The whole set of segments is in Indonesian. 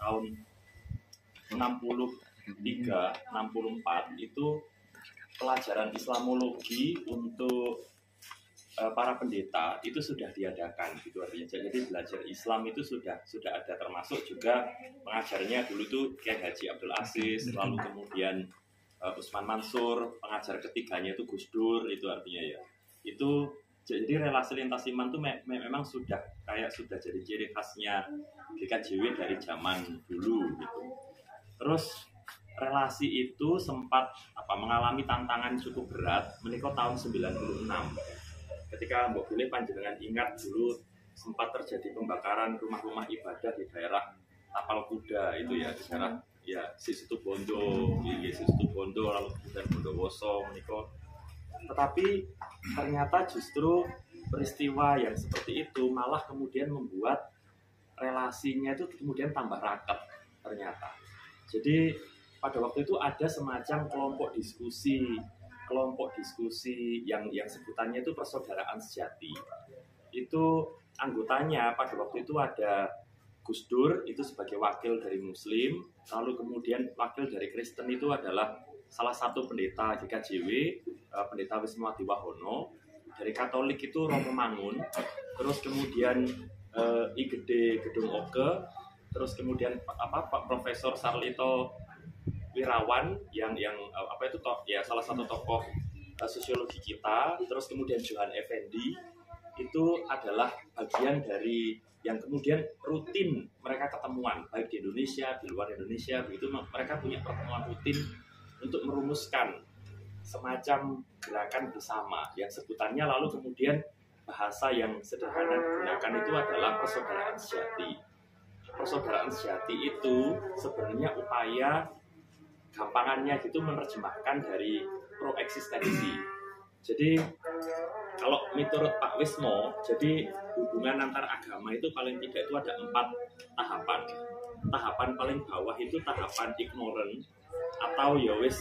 tahun 63, 64 itu pelajaran Islamologi untuk para pendeta itu sudah diadakan gitu artinya. Jadi belajar Islam itu sudah ada, termasuk juga pengajarnya dulu tuh Kiai Haji Abdul Aziz, lalu kemudian Usman Mansur, pengajar ketiganya itu Gus Dur, itu artinya ya. Itu jadi relasi lintas iman tuh memang sudah jadi ciri khasnya GKJW dari zaman dulu gitu. Terus relasi itu sempat mengalami tantangan cukup berat menika tahun 96. Ketika Mbok Bilih panjenengan ingat dulu sempat terjadi pembakaran rumah-rumah ibadah di daerah Tapal Kuda itu ya, di daerah ya Situbondo, lalu kemudian Bondowoso menika. Tetapi ternyata justru peristiwa yang seperti itu malah kemudian membuat relasinya itu kemudian tambah raket ternyata. Jadi pada waktu itu ada semacam kelompok diskusi yang sebutannya itu persaudaraan sejati. Itu anggotanya pada waktu itu ada Gus Dur itu sebagai wakil dari Muslim, lalu kemudian wakil dari Kristen itu adalah salah satu pendeta GKJW, pendeta Wisnuwati Wahono. Dari Katolik itu Romo Mangun, terus kemudian IGD Gedung Oke, terus kemudian Pak Profesor Sarlito Wirawan yang salah satu tokoh sosiologi kita, terus kemudian Johan Effendi itu adalah bagian dari yang kemudian rutin mereka ketemuan baik di Indonesia, di luar Indonesia, begitu mereka punya pertemuan rutin untuk merumuskan semacam gerakan bersama yang sebutannya lalu kemudian bahasa yang sederhana digunakan itu adalah persaudaraan sejati. Persaudaraan sejati itu sebenarnya upaya gampangannya gitu menerjemahkan dari proeksistensi. Jadi kalau menurut Pak Wismo, jadi hubungan antar agama itu paling tidak itu ada 4 tahapan. Tahapan paling bawah itu tahapan ignorant atau ya wis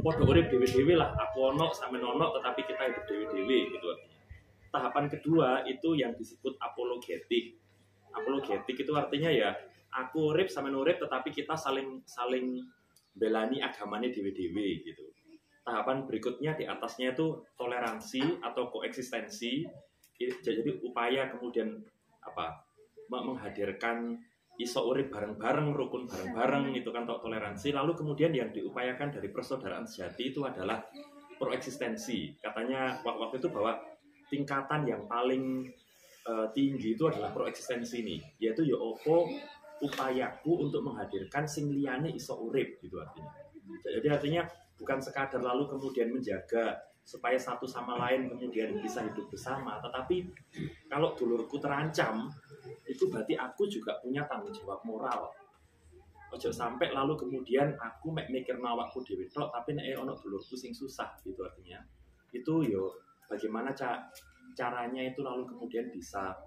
podo urip dewe-dewe lah, aku ono sampean ono tetapi kita hidup dewe-dewe gitu. Tahapan kedua itu yang disebut apologetik. Apologetik itu artinya ya aku urip sampean urip tetapi kita saling belani agamanya dewe-dewe gitu. Tahapan berikutnya di atasnya itu toleransi atau koeksistensi. Jadi upaya kemudian menghadirkan iso urip bareng-bareng, rukun bareng-bareng itu kan toleransi. Lalu kemudian yang diupayakan dari persaudaraan sejati itu adalah proeksistensi. Katanya waktu itu bahwa tingkatan yang paling tinggi itu adalah proeksistensi ini, yaitu ya opo upayaku untuk menghadirkan sing liyane iso urip gitu artinya. Jadi artinya bukan sekadar lalu kemudian menjaga supaya satu sama lain kemudian bisa hidup bersama, tetapi kalau dulurku terancam, itu berarti aku juga punya tanggung jawab moral. Ojo sampai lalu kemudian aku mikir awakku dhewe tok, tapi nek ono dulurku sing susah gitu artinya. Itu yo bagaimana caranya itu lalu kemudian bisa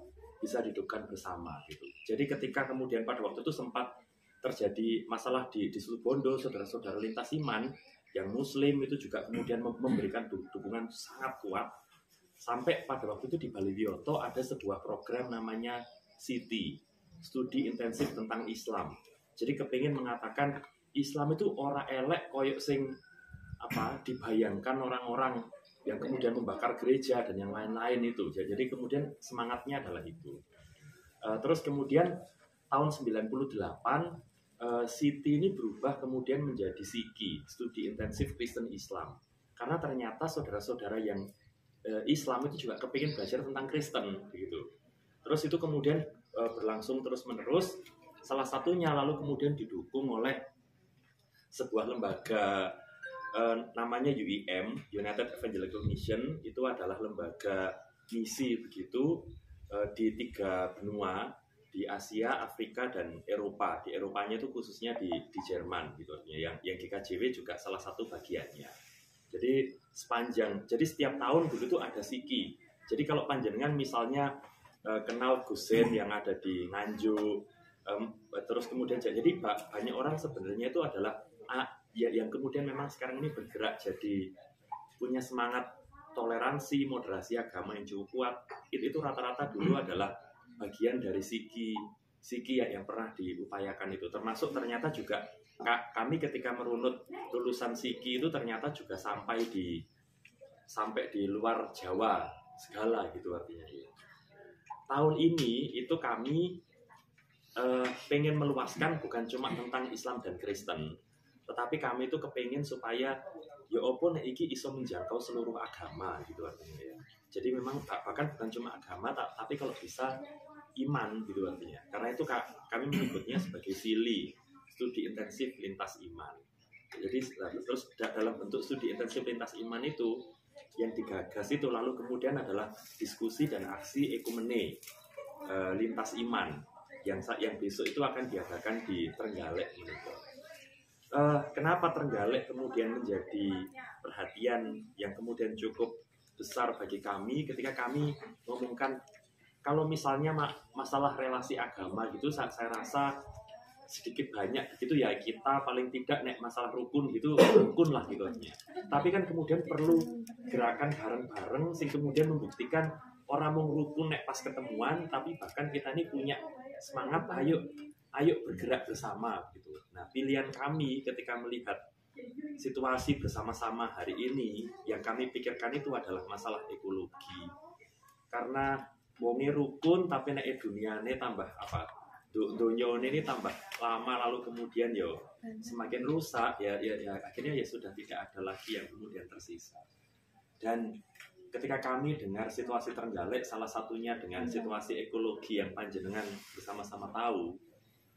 dihidupkan bersama gitu. Jadi ketika kemudian pada waktu itu sempat terjadi masalah di Situbondo, saudara-saudara lintas iman yang Muslim itu juga kemudian memberikan dukungan sangat kuat. Sampai pada waktu itu di Bali Wiyoto ada sebuah program namanya SITI, Studi Intensif Tentang Islam. Jadi kepingin mengatakan Islam itu ora elek koyok sing dibayangkan orang-orang yang kemudian membakar gereja dan yang lain-lain itu. Jadi kemudian semangatnya adalah itu. Terus kemudian tahun 98 SITI ini berubah kemudian menjadi SIKI, Studi Intensif Kristen Islam. Karena ternyata saudara-saudara yang Islam itu juga kepingin belajar tentang Kristen begitu. Terus itu kemudian berlangsung terus-menerus. Salah satunya lalu kemudian didukung oleh sebuah lembaga namanya UEM, United Evangelical Mission. Itu adalah lembaga misi begitu di 3 benua, di Asia, Afrika, dan Eropa. Di Eropanya itu khususnya di Jerman gitu, yang GKJW juga salah satu bagiannya. Jadi setiap tahun begitu ada SIKI. Jadi kalau panjenengan misalnya kenal Gusen yang ada di Nganjuk, terus kemudian jadi banyak orang sebenarnya itu adalah yang kemudian memang sekarang ini bergerak jadi punya semangat toleransi, moderasi agama yang cukup kuat. Itu rata-rata dulu adalah bagian dari SIKI. Siki ya yang pernah diupayakan itu, termasuk ternyata juga kami ketika merunut lulusan Siki itu ternyata juga sampai di luar Jawa segala gitu artinya. Tahun ini itu kami pengen meluaskan bukan cuma tentang Islam dan Kristen, tetapi kami itu kepengen supaya ya opo nek iki iso menjangkau seluruh agama gitu artinya ya. Jadi memang bahkan bukan cuma agama tapi kalau bisa iman gitu artinya. Karena itu kami menyebutnya sebagai SILI, studi intensif lintas iman. Jadi terus dalam bentuk studi intensif lintas iman itu yang digagas itu lalu kemudian adalah diskusi dan aksi ekumene lintas iman yang besok itu akan diadakan di Trenggalek menurut. Kenapa Trenggalek kemudian menjadi perhatian yang kemudian cukup besar bagi kami ketika kami ngomongkan kalau misalnya masalah relasi agama gitu saya rasa sedikit banyak gitu ya kita paling tidak nek masalah rukun gitu rukun lah gitu aja. Tapi kan kemudian perlu gerakan bareng-bareng sing kemudian membuktikan orang mau rukun nek pas ketemuan tapi bahkan kita ini punya semangat ayo bergerak bersama gitu. Nah, pilihan kami ketika melihat situasi bersama-sama hari ini yang kami pikirkan itu adalah masalah ekologi. Karena wonge rukun tapi nek duniane tambah apa? Dunia ini tambah lama lalu kemudian yo semakin rusak ya akhirnya ya sudah tidak ada lagi yang kemudian tersisa. Dan ketika kami dengar situasi Trenggalek salah satunya dengan situasi ekologi yang panjenengan bersama-sama tahu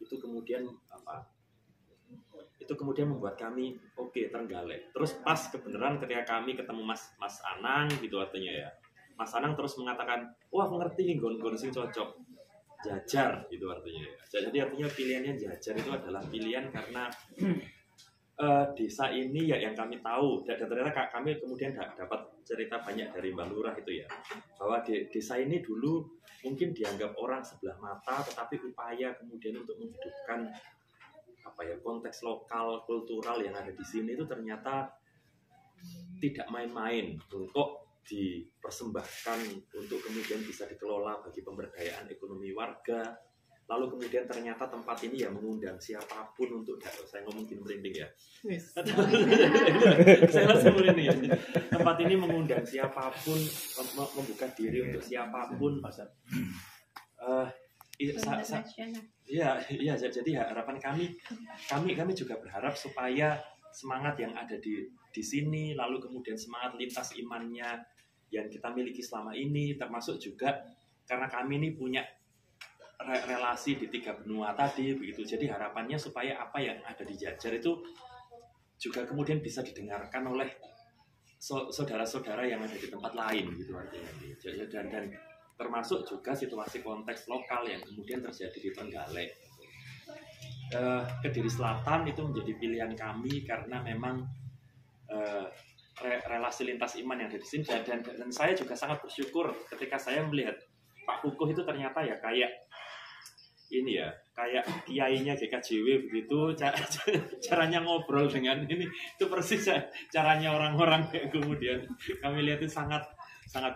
itu kemudian membuat kami oke, Trenggalek. Terus pas kebenaran ketika kami ketemu Mas Anang gitu artinya ya. Mas Anang terus mengatakan, wah ngerti nih gon-gon sing cocok. Jajar itu artinya. Jadi artinya pilihannya Jajar itu adalah pilihan karena desa ini ya yang kami tahu dan ternyata kami kemudian dapat cerita banyak dari Mbak Lurah itu ya bahwa desa ini dulu mungkin dianggap orang sebelah mata tetapi upaya kemudian untuk menghidupkan konteks lokal kultural yang ada di sini itu ternyata tidak main-main untuk dipersembahkan untuk kemudian bisa dikelola bagi pemberdayaan ekonomi warga. Lalu kemudian ternyata tempat ini ya mengundang siapapun untuk saya ngomongin merinding ya. Yes. Saya langsung merinding ya. Tempat ini mengundang siapapun, membuka diri untuk siapapun. Iya. Jadi harapan kami juga berharap supaya semangat yang ada di sini, lalu kemudian semangat lintas imannya yang kita miliki selama ini, termasuk juga karena kami ini punya relasi di 3 benua tadi begitu. Jadi harapannya supaya apa yang ada di Jajar itu juga kemudian bisa didengarkan oleh saudara-saudara yang ada di tempat lain gitu artinya. Dan termasuk juga situasi konteks lokal yang kemudian terjadi di Trenggalek. Kediri Selatan itu menjadi pilihan kami karena memang relasi lintas iman yang ada di sini dan saya juga sangat bersyukur ketika saya melihat Pak Kukuh itu ternyata ya kayak kiainya GKJW begitu caranya ngobrol dengan ini itu persis caranya orang-orang kayak kemudian kami lihat itu sangat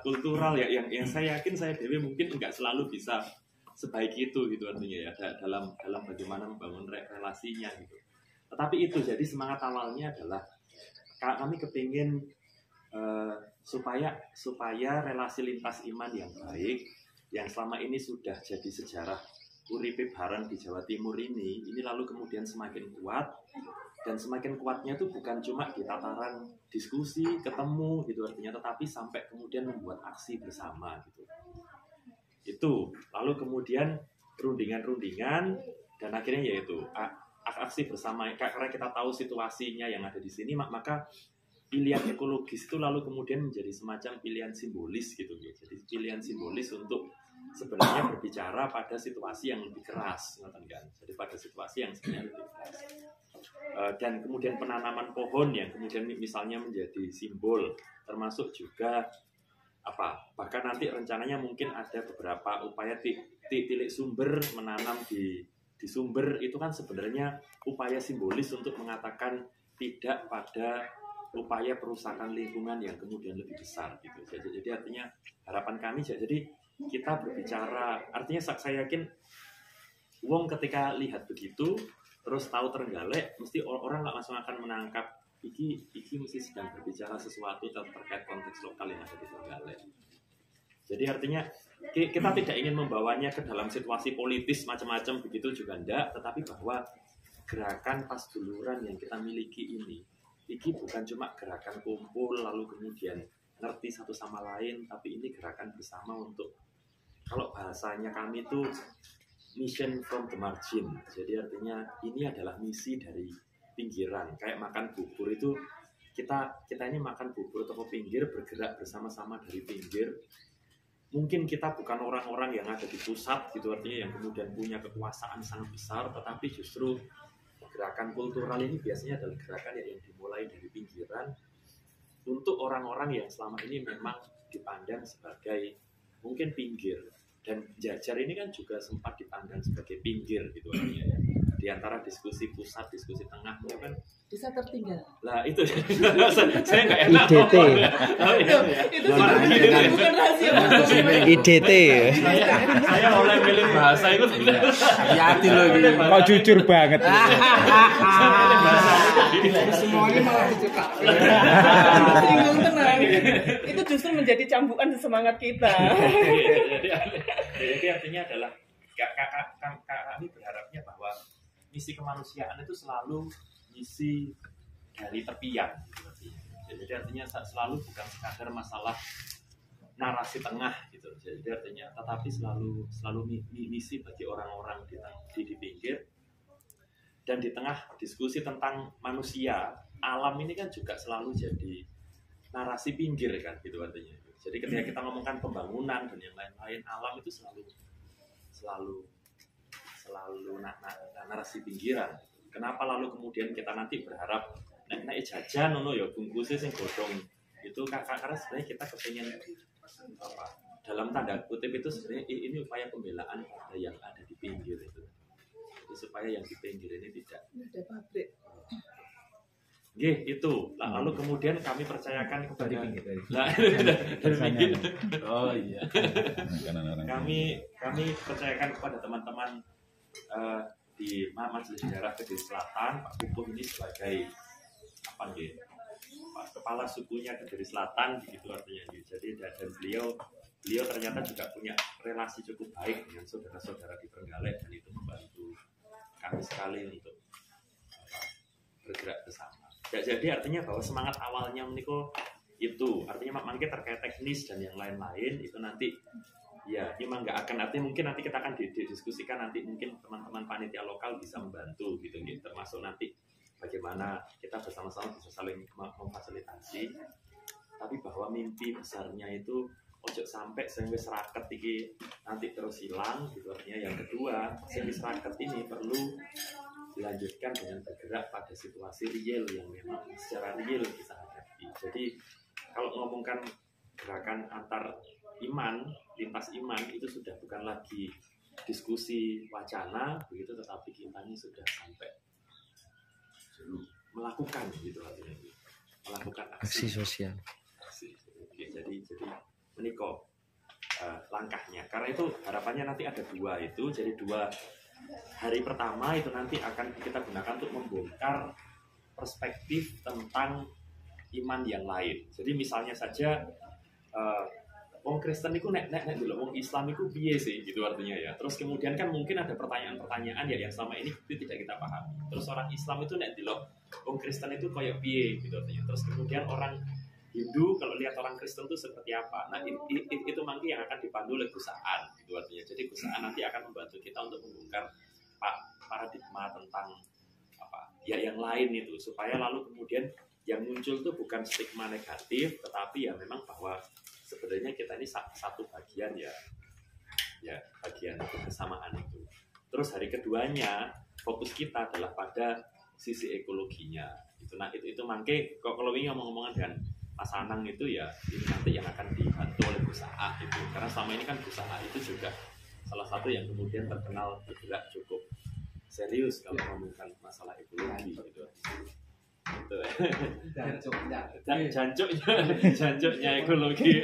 kultural ya yang saya yakin saya dewe mungkin enggak selalu bisa sebaik itu gitu artinya ya dalam bagaimana membangun relasinya gitu. Tetapi itu jadi semangat awalnya adalah kami kepingin supaya relasi lintas iman yang baik yang selama ini sudah jadi sejarah uripe bareng di Jawa Timur ini lalu kemudian semakin kuat dan semakin kuatnya itu bukan cuma di tataran diskusi ketemu gitu artinya tetapi sampai kemudian membuat aksi bersama gitu. Itu lalu kemudian rundingan dan akhirnya yaitu aksi bersama karena kita tahu situasinya yang ada di sini maka pilihan ekologis itu lalu kemudian menjadi semacam pilihan simbolis gitu ya. Jadi pilihan simbolis untuk sebenarnya berbicara pada situasi yang lebih keras kan. Jadi pada situasi yang sebenarnya lebih keras. Dan kemudian penanaman pohon yang kemudian misalnya menjadi simbol termasuk juga bahkan nanti rencananya mungkin ada beberapa upaya tilik sumber menanam di sumber itu kan sebenarnya upaya simbolis untuk mengatakan tidak pada upaya perusakan lingkungan yang kemudian lebih besar gitu. Jadi artinya harapan kami jadi kita berbicara artinya saya yakin Wong ketika lihat begitu terus tahu Trenggalek, mesti orang nggak langsung akan menangkap iki mesti sedang berbicara sesuatu terkait konteks lokal yang ada di Trenggalek. Jadi artinya kita tidak ingin membawanya ke dalam situasi politis macam-macam begitu juga enggak, tetapi bahwa gerakan Pasduluran yang kita miliki ini bukan cuma gerakan kumpul lalu kemudian ngerti satu sama lain, tapi ini gerakan bersama untuk, kalau bahasanya kami itu mission from the margin. Jadi artinya ini adalah misi dari pinggiran. Kayak makan bubur itu kita ini makan bubur atau pinggir, bergerak bersama-sama dari pinggir. Mungkin kita bukan orang-orang yang ada di pusat gitu, artinya yang kemudian punya kekuasaan sangat besar, tetapi justru gerakan kultural ini biasanya adalah gerakan yang dimulai dari pinggiran untuk orang-orang yang selama ini memang dipandang sebagai mungkin pinggir. Dan Jajar ini kan juga sempat dipandang sebagai pinggir gitu artinya ya. Di antara diskusi pusat, diskusi tengah itu kan bisa tertinggal. Lah itu saya nggak enak. IDT. Itu bukan rahasia. IDT. Saya oleh milih bahasa itu. Hati loh ini. Kok jujur banget. Semuanya malah dicekak. Bingung tenang. Itu justru menjadi cambukan semangat kita. Jadi artinya adalah kami berharapnya bahwa misi kemanusiaan itu selalu misi dari tepian. Jadi artinya selalu bukan sekadar masalah narasi tengah gitu. Jadi artinya tetapi selalu misi bagi orang-orang di pinggir. Dan di tengah diskusi tentang manusia, alam ini kan juga selalu jadi narasi pinggir kan gitu artinya. Jadi ketika kita ngomongkan pembangunan dan yang lain-lain, alam itu selalu narasi pinggiran. Kenapa lalu kemudian kita nanti berharap naik jajan ya bungkusnya sing godhong itu karena sebenarnya kita kepengen apa dalam tanda kutip itu sebenarnya ini upaya pembelaan pada yang ada di pinggir itu. Jadi supaya yang di pinggir ini tidak ada pabrik. Itu. Lalu kemudian kami percayakan kepada Oh iya. Kami percayakan kepada teman-teman di Majelis Daerah Kediri Selatan, Pak Pupuh ini sebagai kepala sukunya Kediri Selatan gitu artinya. Jadi dan beliau ternyata juga punya relasi cukup baik dengan saudara-saudara di Trenggalek dan itu membantu kami sekali untuk bergerak bersama. Jadi artinya bahwa semangat awalnya meniko itu artinya mungkin terkait teknis dan yang lain-lain itu nanti ya memang nggak akan, artinya mungkin nanti kita akan didiskusikan nanti mungkin teman-teman panitia lokal bisa membantu gitu termasuk nanti bagaimana kita bersama-sama bisa saling memfasilitasi, tapi bahwa mimpi besarnya itu ojo sampai sing wis raket iki nanti terus hilang gitu artinya. Yang kedua, sing wis raket ini perlu dilanjutkan dengan bergerak pada situasi real yang memang secara real kita hadapi. Jadi kalau ngomongkan gerakan antar iman, lintas iman itu sudah bukan lagi diskusi wacana begitu, tetapi kita ini sudah sampai melakukan gitu artinya, melakukan aksi sosial. Jadi meniko langkahnya. Karena itu harapannya nanti ada dua itu, jadi 2 hari pertama itu nanti akan kita gunakan untuk membongkar perspektif tentang iman yang lain. Jadi misalnya saja wong Kristen itu nek dulu wong Islam itu piye sih gitu artinya ya. Terus kemudian kan mungkin ada pertanyaan-pertanyaan ya yang selama ini tidak kita pahami. Terus orang Islam itu nek dulu wong Kristen itu kayak piye gitu artinya. Terus kemudian orang Hindu kalau lihat orang Kristen itu seperti apa. Nah itu mungkin yang akan dipandu oleh Gusaan gitu artinya. Jadi Gusaan nanti akan membantu kita untuk membongkar paradigma tentang apa ya yang lain itu, supaya lalu kemudian yang muncul itu bukan stigma negatif, tetapi ya memang bahwa sebenarnya kita ini satu bagian ya bagian kesamaan itu. Terus hari keduanya fokus kita adalah pada sisi ekologinya. Itu mangke kalau ini ngomong-ngomongan dengan Mas Anang itu ya ini nanti yang akan dibantu oleh usaha itu, karena selama ini kan usaha itu juga salah satu yang kemudian terkenal bergerak cukup serius kalau ngomongkan masalah ekologi gitu. Jancuknya ekologi.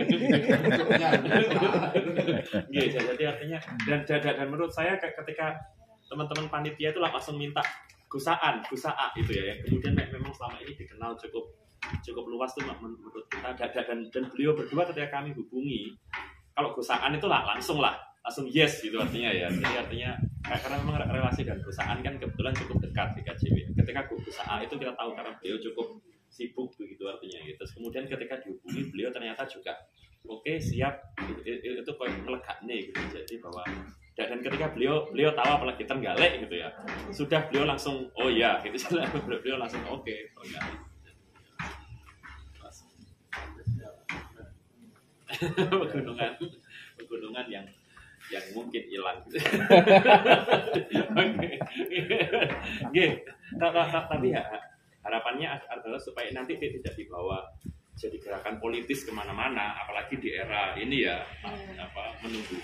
Jadi artinya dan menurut saya ketika teman-teman panitia itu langsung minta Gusaan, Gusaa itu ya, yang kemudian memang selama ini dikenal cukup luas tuh menurut kita, dan beliau berdua ketika kami hubungi, kalau Gusaan itu langsung yes gitu artinya ya. Jadi artinya karena memang relasi dan Gusaan kan kebetulan cukup dekat di KJW. Ketika Gusaa itu kita tahu karena beliau cukup sibuk begitu artinya gitu. Terus kemudian ketika dihubungi beliau ternyata juga oke, siap, itu kayak melegakne gitu. Jadi bahwa dan ketika beliau tahu apalagi Trenggalek gitu ya, sudah beliau langsung oh ya gitu, beliau langsung oke, Trenggalek. pegunungan yang mungkin hilang. Tapi ya harapannya adalah supaya nanti tidak dibawa jadi gerakan politis kemana-mana, apalagi di era ini ya, menunggu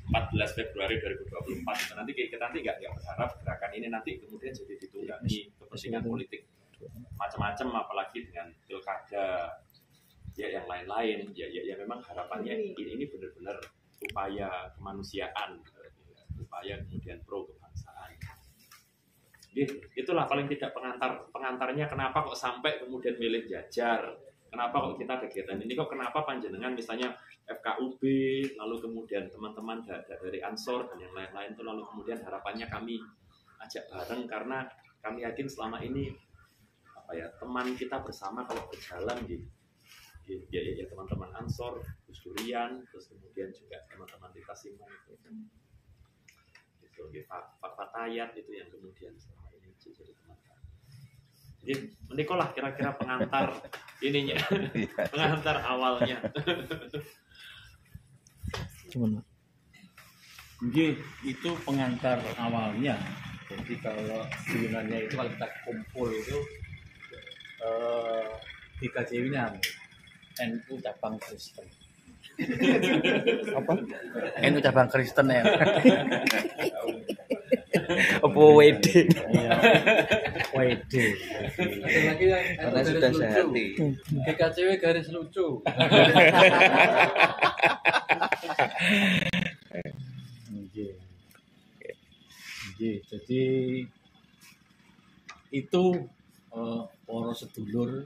14 Februari 2024. Nanti kita nggak berharap gerakan ini nanti kemudian jadi ditunggangi kepentingan politik macam-macam, apalagi dengan pilkada ya yang lain-lain. Ya memang harapannya ini benar-benar upaya kemanusiaan, upaya kemudian pro kebangsaan. Itulah paling tidak pengantarnya kenapa kok sampai kemudian milih Jajar, kenapa kok kita kegiatan ini, kok kenapa panjenengan misalnya FKUB, lalu kemudian teman-teman dari Ansor dan yang lain-lain itu, lalu kemudian harapannya kami ajak bareng karena kami yakin selama ini teman kita bersama kalau berjalan ya teman-teman Ansor, Gus Durian, terus kemudian juga teman-teman di Kasiman itu Pak Fatayat itu yang kemudian selama ini jadi teman-teman. Jadi menikolah kira-kira pengantar ininya, pengantar awalnya. Itu pengantar awalnya. Jadi kalau hubungannya itu kalau kita kumpul itu di KJW-nya NU cabang Kristen. Apa? NU cabang Kristen ya. Apa WD? Iya. WD. Karena sudah sehati. GKCW garis lucu. Jadi itu poros sedulur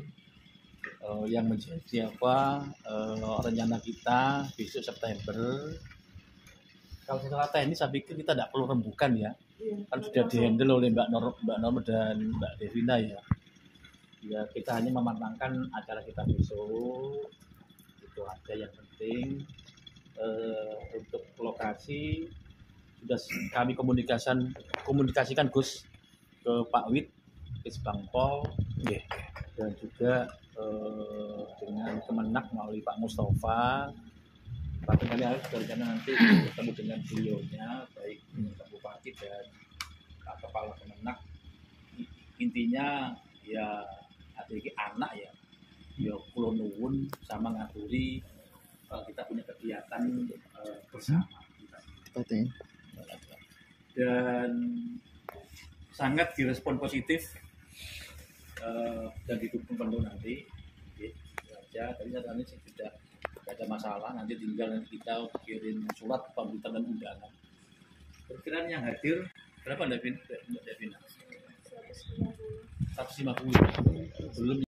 yang menjadi rencana kita besok September. Kalau secara teknis saya pikir kita tidak perlu rembukan ya, kan sudah dihandle oleh Mbak Norma dan Mbak Devina ya. Ya kita hanya mematangkan acara kita besok, itu aja yang penting. Untuk lokasi sudah kami komunikasikan Gus ke Pak Wid, Gus Bangpol, dan juga dengan Kemenak melalui Pak Mustafa. Tapi kami harus berencana nanti bertemu dengan beliaunya, baik Pak Bupati dan Kepala Kemenak. Intinya ya adik anak ya kulo nuwun sama ngaturi kita punya kegiatan bersama dan sangat direspon positif dan didukung penuh nanti. Ya, tadi saya sudah ada masalah, nanti tinggal kita kirim surat pemberitahuan dan undangan. Perkiraan yang hadir berapa Mbak Devina? 150. Belum